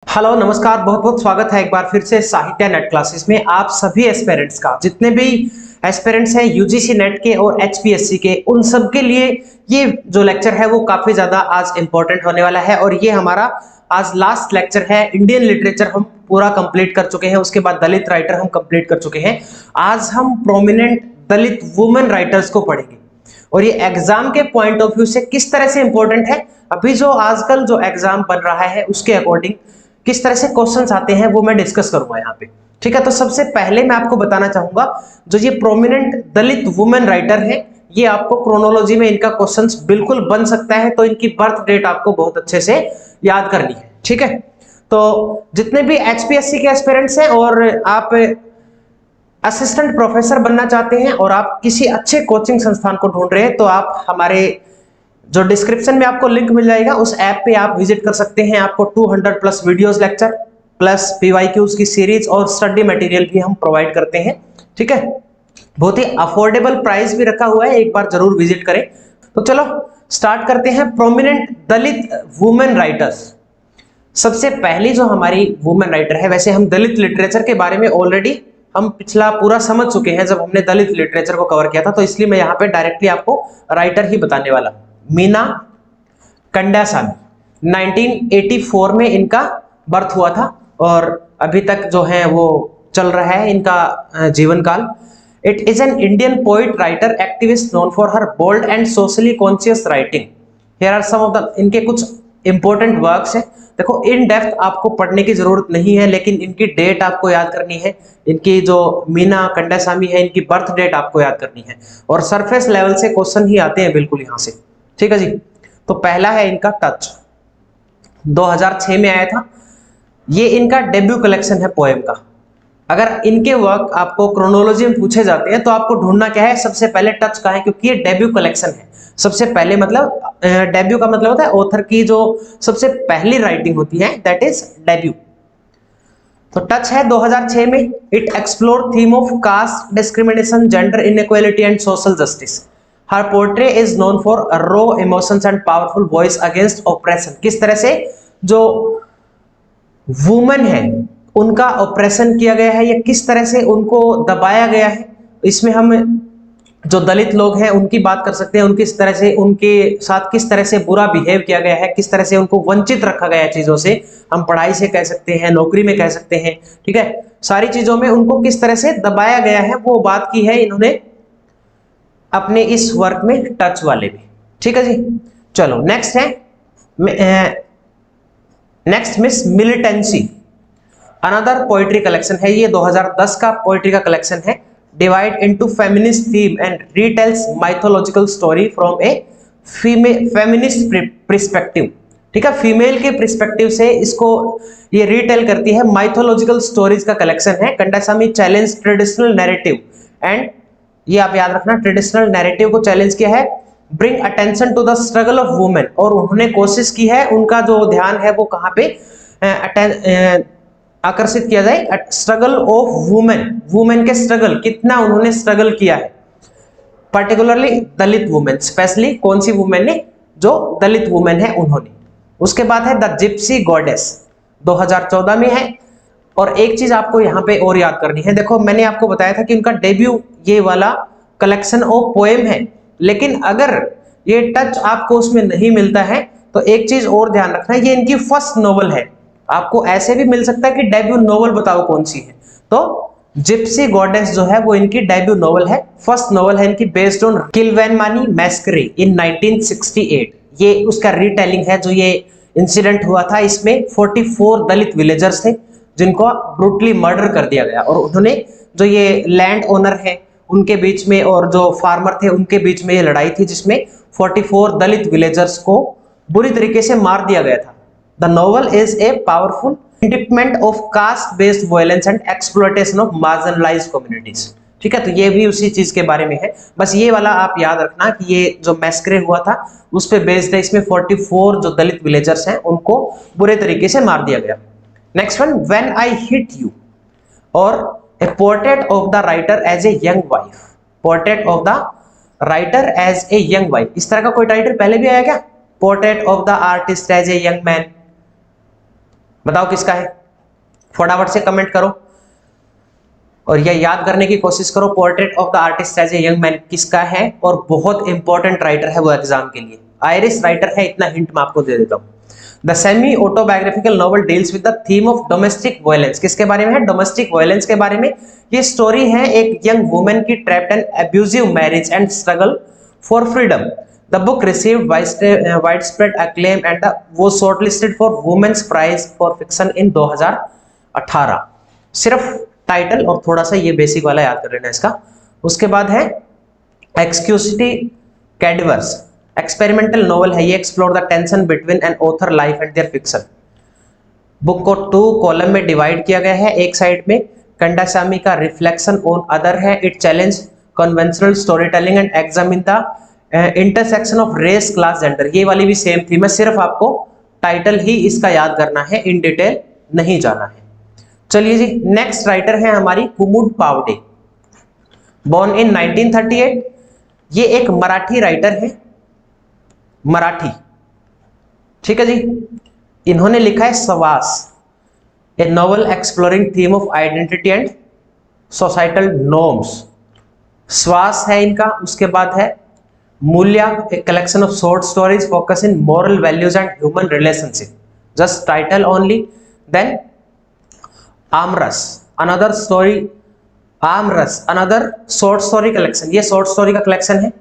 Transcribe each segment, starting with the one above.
Hello नमस्कार, बहुत बहुत स्वागत है एक बार फिर से साहित्य नेट क्लासेस में। आप सभी एस्पिरेंट्स का, जितने भी एस्पिरेंट्स हैं यूजीसी नेट के और एचपीएससी के, उन सब के लिए ये जो लेक्चर है वो काफी ज्यादा आज इंपॉर्टेंट होने वाला है। और ये हमारा आज लास्ट लेक्चर है। इंडियन लिटरेचर हम पूरा कंप्लीट कर चुके हैं, उसके बाद दलित राइटर हम कंप्लीट कर चुके हैं। आज हम प्रोमिनेंट दलित वुमेन राइटर्स को पढ़ेंगे और ये एग्जाम के पॉइंट ऑफ व्यू से किस तरह से इंपॉर्टेंट है। अभी जो आजकल जो एग्जाम बन रहा है उसके अकॉर्डिंग किस तरह से क्वेश्चंस आते हैं वो मैं डिस्कस करूंगा यहाँ पे। ठीक है, तो सबसे पहले मैं आपको बताना चाहूंगा, जो ये प्रोमिनेंट दलित वुमेन राइटर है, ये आपको क्रोनोलॉजी में इनका क्वेश्चंस बिल्कुल बन सकता है, तो इनकी बर्थ डेट आपको बहुत अच्छे से याद करनी है। ठीक है, तो जितने भी एचपीएससी के एस्पिरेंट्स हैं और आप असिस्टेंट प्रोफेसर बनना चाहते हैं और आप किसी अच्छे कोचिंग संस्थान को ढूंढ रहे हैं, तो आप हमारे जो डिस्क्रिप्शन में आपको लिंक मिल जाएगा उस ऐप पे आप विजिट कर सकते हैं। आपको 200 plus videos lecture plus PYQs की सीरीज और स्टडी मटेरियल भी हम प्रोवाइड करते हैं। ठीक है, बहुत ही अफोर्डेबल प्राइस भी रखा हुआ है, एक बार जरूर विजिट करें। तो चलो स्टार्ट करते हैं। प्रोमिनेंट दलित वुमेन राइटर्स। सबसे पहली जो हमारी वुमेन राइटर है, वैसे हम दलित लिटरेचर के बारे में ऑलरेडी हम पिछला पूरा समझ चुके हैं जब हमने दलित लिटरेचर को कवर किया था, तो इसलिए मैं यहाँ पे डायरेक्टली आपको राइटर ही बताने वाला हूं। मीना कंडासामी 1984 में इनका बर्थ हुआ था और अभी तक जो है वो चल रहा है इनका जीवन काल। It is an Indian poet writer activist known for her bold and socially conscious writing. Here are some of the इनके कुछ इंपॉर्टेंट वर्क्स हैं। देखो, इन डेप्थ आपको पढ़ने की जरूरत नहीं है, लेकिन इनकी डेट आपको याद करनी है। इनकी जो मीना कंडासामी है, इनकी बर्थ डेट आपको याद करनी है और सरफेस लेवल से क्वेश्चन ही आते हैं बिल्कुल यहां से। ठीक है जी, तो पहला है इनका टच, 2006 में आया था। ये इनका डेब्यू कलेक्शन है पोएम का। अगर इनके वर्क आपको क्रोनोलॉजी में पूछे जाते हैं तो आपको ढूंढना क्या है, सबसे पहले टच का है, क्योंकि ये डेब्यू कलेक्शन है। सबसे पहले मतलब डेब्यू का मतलब होता है ऑथर की जो सबसे पहली राइटिंग होती है, दैट इज डेब्यू। तो टच है 2006 में। It explore theme of caste discrimination, gender inequality and social justice. Her portray is known for raw emotions and powerful voice against operation. किस तरह से जो वुमेन है उनका ऑपरेशन किया गया है या किस तरह से उनको दबाया गया है, इसमें हम जो दलित लोग हैं उनकी बात कर सकते हैं। उनकी इस तरह से उनके साथ किस तरह से बुरा बिहेव किया गया है, किस तरह से उनको वंचित रखा गया है चीजों से। हम पढ़ाई से कह सकते हैं, नौकरी में कह सकते हैं। ठीक है, सारी चीजों में उनको किस तरह से दबाया गया है वो बात की है इन्होंने अपने इस वर्क में, टच वाले में। ठीक है जी, चलो नेक्स्ट है next miss militancy. Another poetry collection है, ये 2010 का पोइट्री का कलेक्शन है। Divide into feminist theme and retells mythological story from a feminist perspective. ठीक है, फीमेल के पर्सपेक्टिव से इसको ये रीटेल करती है। माइथोलॉजिकल स्टोरीज का कलेक्शन है। Kandasamy challenge traditional narrative and, ये आप याद रखना, ट्रेडिशनल नैरेटिव को चैलेंज किया है। Bring attention to the struggle of women, और उन्होंने कोशिश की है, उनका जो ध्यान है वो कहाँ पे आकर्षित किया जाए, स्ट्रगल ऑफ वुमेन, वुमेन के स्ट्रगल, कितना उन्होंने स्ट्रगल किया है, पर्टिकुलरली दलित वुमेन, स्पेशली कौन सी वुमेन ने, जो दलित वुमेन है उन्होंने। उसके बाद है द जिप्सी गॉडेस, 2014 में है। और एक चीज आपको यहाँ पे और याद करनी है, देखो मैंने आपको बताया था कि उनका डेब्यू ये वाला कलेक्शन ऑफ पोएम है, लेकिन अगर ये टच आपको उसमें नहीं मिलता है तो एक चीज और ध्यान रखना, ये इनकी फर्स्ट नॉवल है। आपको ऐसे भी मिल सकता है कि डेब्यू नॉवल बताओ कौन सी है, तो जिप्सी गॉडेस जो है वो इनकी डेब्यू नॉवल है, फर्स्ट नॉवल है इनकी, बेस्ड ऑन किल्वेनमानी मैस्करे इन 1968। ये उसका रीटेलिंग है, जो ये इंसिडेंट हुआ था। इसमें 44 दलित विलेजर्स थे जिनको ब्रूटली मर्डर कर दिया गया, और उन्होंने जो ये लैंड ओनर है उनके बीच में और जो फार्मर थे उनके बीच में ये लड़ाई थी, जिसमें 44 दलित विलेजर्स को बुरी तरीके से मार दिया गया था। The novel is a powerful indictment of caste based violence and exploitation of marginalised communities. ठीक है, तो ये भी उसी चीज के बारे में है। बस ये वाला आप याद रखना कि ये जो मैस्करे हुआ था उस पे बेस्ड है। इसमें 44 जो दलित विलेजर्स हैं उनको बुरे तरीके से मार दिया गया। Next one, when I hit you, or a portrait of the writer as a young wife. Portrait of the writer as a young wife, इस तरह का कोई टाइटल पहले भी आया क्या? Portrait of the artist as a young man, बताओ किसका है, फटाफट से कमेंट करो और यह याद करने की कोशिश करो। Portrait of the artist as a young man किसका है, और बहुत इंपॉर्टेंट राइटर है वो एग्जाम के लिए, आयरिश राइटर है, इतना हिंट मैं आपको दे देता हूँ। The semi autobiographical novel deals with the theme of domestic violence, किसके बारे में है, डोमेस्टिक वायलेंस के बारे में। ये स्टोरी है एक यंग वुमेन की trapped and abusive marriage and struggle for freedom. The book received widespread acclaim and was shortlisted for Women's Prize for Fiction in 2018। सिर्फ टाइटल और थोड़ा सा ये बेसिक वाला याद कर लेना इसका। उसके बाद है एक्सक्यूसिटी कैडवर्स, एक्सपेरिमेंटल नॉवल है ये, explore the tension between an author life and their fiction. Book को 2 कॉलम में डिवाइड किया गया है। एक साइड में कंडासामी का रिफ्लेक्शन ऑन अदर है, it challenge conventional story telling and examine the intersection of race class gender. ये वाली भी सेम थीम है, सिर्फ आपको टाइटल ही इसका याद करना है, इन डिटेल नहीं जाना है। चलिए जी, नेक्स्ट राइटर है हमारी कुमुद पावडे, बॉर्न इन 1938। ये एक मराठी राइटर है, मराठी, ठीक है जी। इन्होंने लिखा है Swas, a novel exploring theme of identity and societal norms. Shwas है इनका। उसके बाद है Mulya, a collection of short stories focus in moral values and human relationship, just title only. Then Aamras, another story, Aamras another short story collection, ये short story का collection है।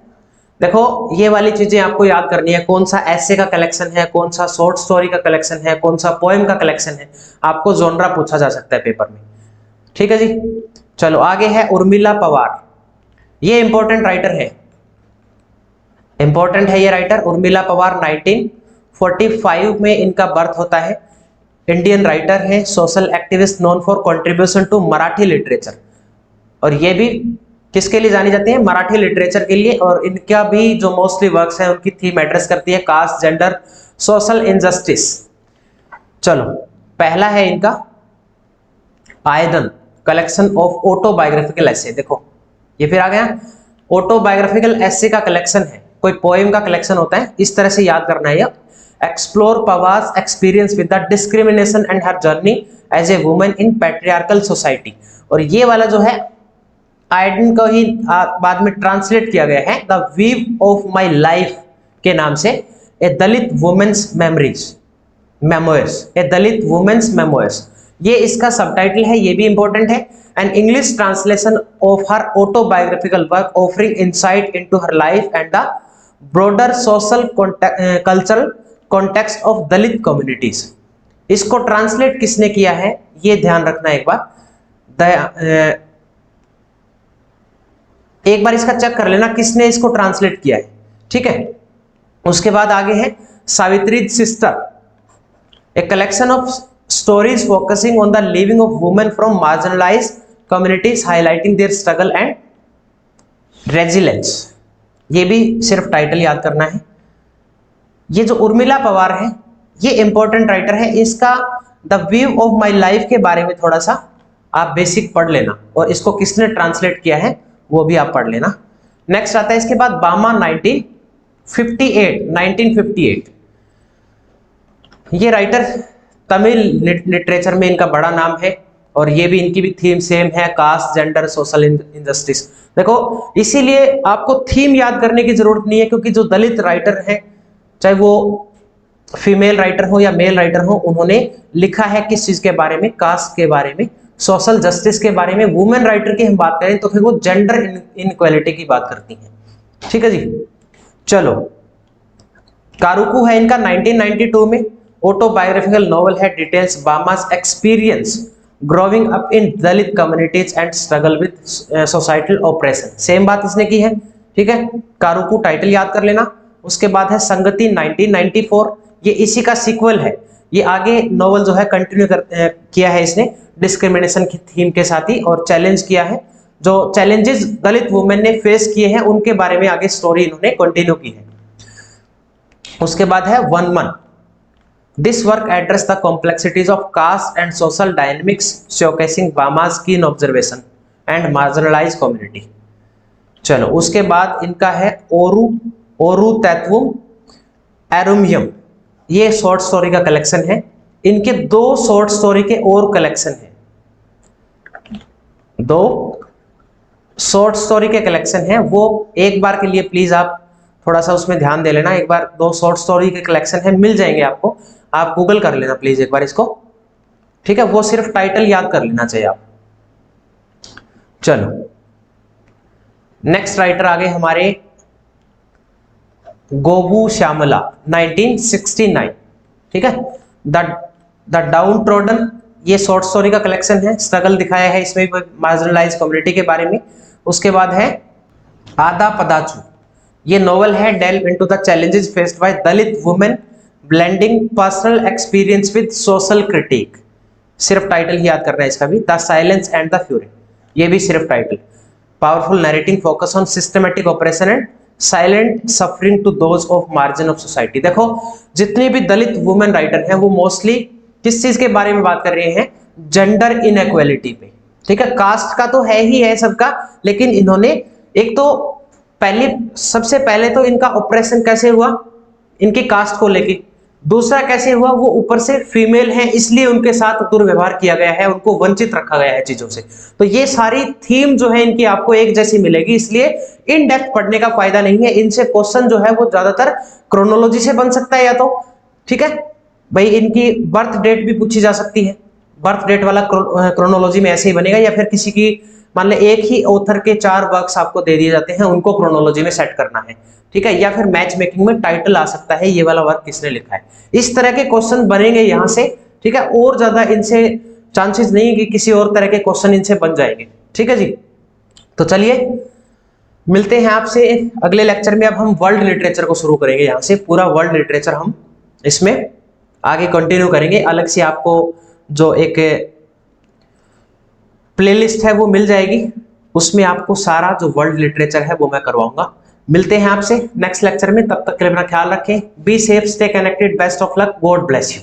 देखो ये वाली चीजें आपको याद करनी है, कौन सा ऐसे का कलेक्शन है, कौन सा शॉर्ट स्टोरी का कलेक्शन है, कौन सा पोएम का कलेक्शन है, आपको जोनरा पूछा जा सकता है पेपर में, ठीक है जी। चलो आगे है उर्मिला पवार, ये इंपॉर्टेंट राइटर है, इंपॉर्टेंट है ये राइटर उर्मिला पवार। 1945 में इनका बर्थ होता है। इंडियन राइटर है, social activist known for contribution to Marathi literature, और ये भी किसके लिए जानी जाती है, मराठी लिटरेचर के लिए। और इनका भी जो मोस्टली वर्क्स हैं उनकी थीम एड्रेस करती है कास्ट, जेंडर, सोशल इनजस्टिस। चलो पहला है इनका आयदन, कलेक्शन ऑफ ऑटोबायोग्राफिकल एसे। देखो ये फिर आ गया, ऑटोबायोग्राफिकल एसे का कलेक्शन है, कोई पोएम का कलेक्शन होता है, इस तरह से याद करना है ये। Explore Pawar's experience with the discrimination and her journey as a women in patriarchal society. और ये वाला जो है आइडन को ही बाद में ट्रांसलेट किया गया है the weave of my life के नाम से, a Dalit women's memories memoirs, a Dalit women's memoirs, ये इसका सबटाइटल है, ये भी इंपॉर्टेंट है। An English translation of her autobiographical work offering insight into her life and the broader social cultural context of Dalit communities. इसको ट्रांसलेट किसने किया है ये ध्यान रखना एक बार, एक बार इसका चेक कर लेना किसने इसको ट्रांसलेट किया है, ठीक है। उसके बाद आगे है Savitri sister, A collection of stories focusing on the living of women from marginalised communities highlighting their struggle and resilience. ये भी सिर्फ टाइटल याद करना है। ये जो उर्मिला पवार है ये इंपॉर्टेंट राइटर है, इसका the view of my life के बारे में थोड़ा सा आप बेसिक पढ़ लेना, और इसको किसने ट्रांसलेट किया है वो भी आप पढ़ लेना। नेक्स्ट आता है इसके बाद बामा 1958। ये राइटर तमिल लिटरेचर में इनका बड़ा नाम है, और ये भी इनकी भी थीम सेम है, कास्ट, जेंडर, सोशल इनजस्टिस। देखो इसीलिए आपको थीम याद करने की जरूरत नहीं है, क्योंकि जो दलित राइटर हैं चाहे वो फीमेल राइटर हो या मेल राइटर हो, उन्होंने लिखा है किस चीज के बारे में, कास्ट के बारे में, सोशल जस्टिस के बारे में। वुमेन राइटर की हम बात करें तो फिर वो जेंडर इनइक्वालिटी की बात करती हैं, ठीक है जी। चलो कारुकू है इनका 1992 में, ऑटोबायोग्राफिकल नॉवल है, details Bahamas experience growing up in Dalit communities and struggle with societal operation. Same बात इसने की है, ठीक है। कारुकू टाइटल याद कर लेना। उसके बाद है संगति 1994, ये इसी का सीक्वल है, ये आगे नॉवल जो है कंटिन्यू किया है इसने डिस्क्रिमिनेशन की थीम के साथ ही, और चैलेंज किया है, जो चैलेंजेस दलित वुमेन ने फेस किए हैं उनके बारे में आगे स्टोरी इन्होंने कंटिन्यू की है। उसके बाद है Vanmam, this work address the complexities of caste and social dynamics showcasing Bama's keen observation and marginalised community. चलो उसके बाद इनका है ओरू तत्वम एरुमियम, ये शॉर्ट स्टोरी का कलेक्शन है, इनके 2 शॉर्ट स्टोरी के और कलेक्शन है, 2 शॉर्ट स्टोरी के कलेक्शन है। वो एक बार के लिए प्लीज आप थोड़ा सा उसमें ध्यान दे लेना। एक बार 2 शॉर्ट स्टोरी के कलेक्शन है, मिल जाएंगे आपको, आप गूगल कर लेना प्लीज एक बार इसको, ठीक है। वो सिर्फ टाइटल याद कर लेना चाहिए आप। चलो नेक्स्ट राइटर आ गए हमारे गोबू श्यामला 1969, ठीक है। द डाउन ट्रोडन, ये शॉर्ट स्टोरी का कलेक्शन है, स्ट्रगल दिखाया है इसमें मार्जिनलाइज कम्युनिटी के बारे में। उसके बाद है आदा पदाचू, ये नोवेल है, delve into the challenges faced by Dalit women blending personal experience with social critique. सिर्फ टाइटल ही याद करना है इसका भी, the silence and the fury, ये भी सिर्फ title. Powerful narrating focus on systematic operation and silent suffering to those of margin of society. देखो जितने भी दलित वुमेन राइटर हैं वो मोस्टली किस चीज के बारे में बात कर रहे हैं, जेंडर इनइक्वालिटी पे, ठीक है। कास्ट का तो है ही है सबका, लेकिन इन्होंने एक तो सबसे पहले तो इनका ऑपरेशन कैसे हुआ इनकी कास्ट को लेके, दूसरा कैसे हुआ वो ऊपर से फीमेल है इसलिए उनके साथ दुर्व्यवहार किया गया है, उनको वंचित रखा गया है चीजों से। तो ये सारी थीम जो है इनकी आपको एक जैसी मिलेगी, इसलिए इन डेप्थ पढ़ने का फायदा नहीं है। इनसे क्वेश्चन जो है वो ज्यादातर क्रोनोलॉजी से बन सकता है या तो, ठीक है भाई, इनकी बर्थ डेट भी पूछी जा सकती है, बर्थ डेट वाला क्रोनोलॉजी में ऐसे ही बनेगा, या फिर किसी की मान ले एक ही ऑथर के 4 वर्क्स आपको दे दिए जाते हैं, उनको क्रोनोलॉजी में सेट करना है, ठीक है। या फिर मैच मेकिंग में टाइटल आ सकता है, ये वाला वर्क किसने लिखा है, इस तरह के क्वेश्चन बनेंगे यहाँ से, ठीक है। और ज्यादा इनसे चांसेस नहीं है कि किसी और तरह के क्वेश्चन इनसे बन जाएंगे, ठीक है जी। तो चलिए मिलते हैं आपसे अगले लेक्चर में। अब हम वर्ल्ड लिटरेचर को शुरू करेंगे, यहाँ से पूरा वर्ल्ड लिटरेचर हम इसमें आगे कंटिन्यू करेंगे। अलग से आपको जो एक प्लेलिस्ट है वो मिल जाएगी, उसमें आपको सारा जो वर्ल्ड लिटरेचर है वो मैं करवाऊंगा। मिलते हैं आपसे नेक्स्ट लेक्चर में, तब तक के लिए अपना ख्याल रखें, be safe, stay connected, best of luck, God bless you.